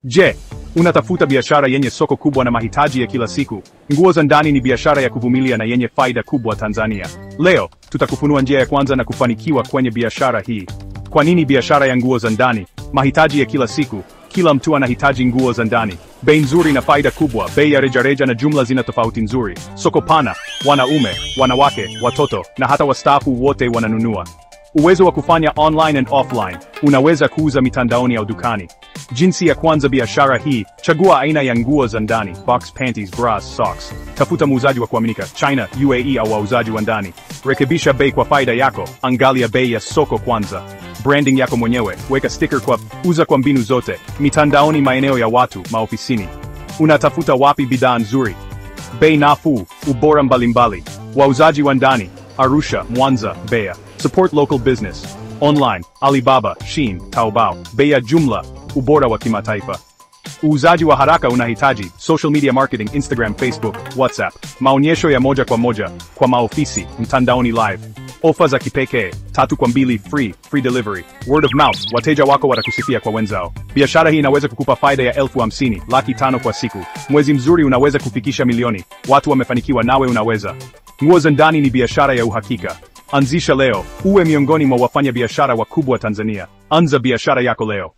Je, unatafuta biashara yenye soko kubwa na mahitaji ya kila siku? Nguo za ndani ni biashara ya kuvumilia na yenye faida kubwa Tanzania. Leo, tutakufunua njia ya kwanza na kufanikiwa kwenye biashara hii. Kwa nini biashara ya nguo za ndani? Mahitaji ya kila siku. Kila mtu anahitaji nguo za ndani. Bei nzuri na faida kubwa. Bei ya rejareja na jumla zina tofauti nzuri. Soko pana, wanaume, wanawake, watoto, na hata wastaafu wote wananunua. Uwezo wa kufanya online and offline. Unaweza kuuza mitandaoni au dukani. Jinsi ya kuanza biashara hii: chagua aina ya nguo za ndani, box panties, bras, socks. Tafuta muuzaji wa kuaminika, China, UAE au wauzaji wa ndani. Rekebisha bei kwa faida yako, angalia bei ya soko kwanza. Branding yako mwenyewe, weka sticker uza kwa mbinu zote, mitandaoni, maeneo ya watu, maofisini. Unatafuta wapi bidhaa nzuri? Bei nafuu, ubora mbalimbali. Wauzaji wa ndani, Arusha, Mwanza, Mbeya. Support local business. Online, Alibaba, Shein, Taobao. Bei ya jumla, ubora wa kimataifa. Uuzaji wa haraka unahitaji social media marketing, Instagram, Facebook, WhatsApp. Maonyesho ya moja kwa moja kwa maofisi, mtandaoni live. Ofa za kipekee, 3 kwa 2 free delivery. Word of mouth, wateja wako watakusifia kwa wenzao. Biashara hii inaweza kukupa faida ya 50,000, 500,000 kwa siku. Mwezi mzuri unaweza kufikisha milioni. Watu wamefanikiwa, nawe unaweza. Nguo za ndani ni biashara ya uhakika. Anzisha leo, uwe miongoni mwa wafanya biashara wakubwa Tanzania. Anza biashara yako leo.